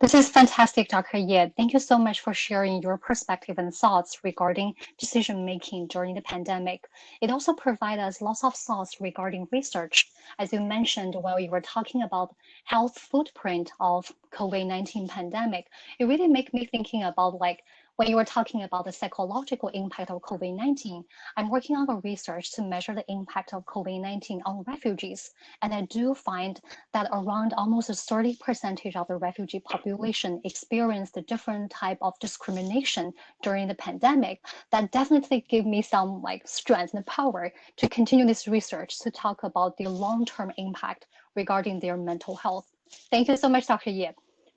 This is fantastic, Dr. Ye. Thank you so much for sharing your perspective and thoughts regarding decision making during the pandemic. It also provides us lots of thoughts regarding research. As you mentioned while you were talking about health footprint of COVID-19 pandemic, it really made me thinking about like when you were talking about the psychological impact of COVID-19. I'm working on a research to measure the impact of COVID-19 on refugees, and I do find that around almost 30% of the refugee population experienced a different type of discrimination during the pandemic. That definitely gave me some like strength and power to continue this research to talk about the long-term impact regarding their mental health. Thank you so much, Dr. Ye.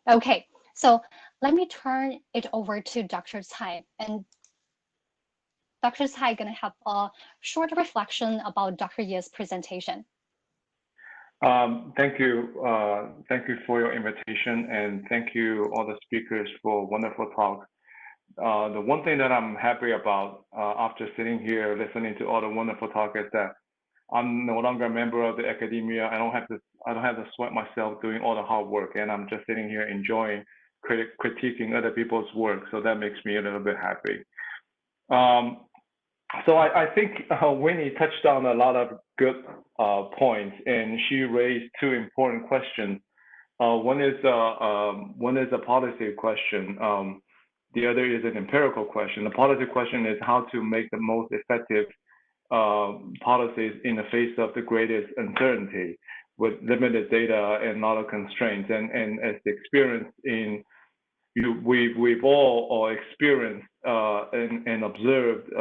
Okay, so let me turn it over to Dr. Cai. And Dr. Cai gonna have a short reflection about Dr. Ye's presentation. Thank you for your invitation, and thank you all the speakers for wonderful talk. The one thing that I'm happy about after sitting here listening to all the wonderful talk is that I'm no longer a member of the academia. I don't have to sweat myself doing all the hard work, and I'm just sitting here enjoying critiquing other people's work. So that makes me a little bit happy. So I think Winnie touched on a lot of good points, and she raised two important questions. One is a policy question. The other is an empirical question. The policy question is how to make the most effective policies in the face of the greatest uncertainty with limited data and a lot of constraints. And as the experience we've all experienced and observed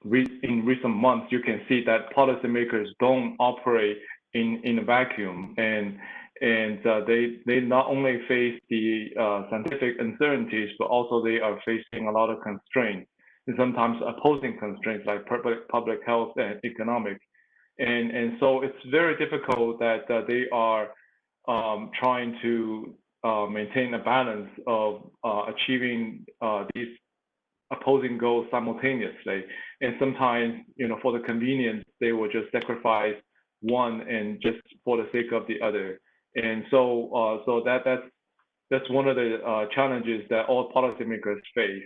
in recent months, you can see that policymakers don't operate in a vacuum, and they not only face the scientific uncertainties, but also they are facing a lot of constraints, and sometimes opposing constraints like public health and economic, and so it's very difficult that they are trying to maintain a balance of achieving these opposing goals simultaneously. And sometimes, for the convenience, they will just sacrifice one and just for the sake of the other. And so that's one of the challenges that all policymakers face.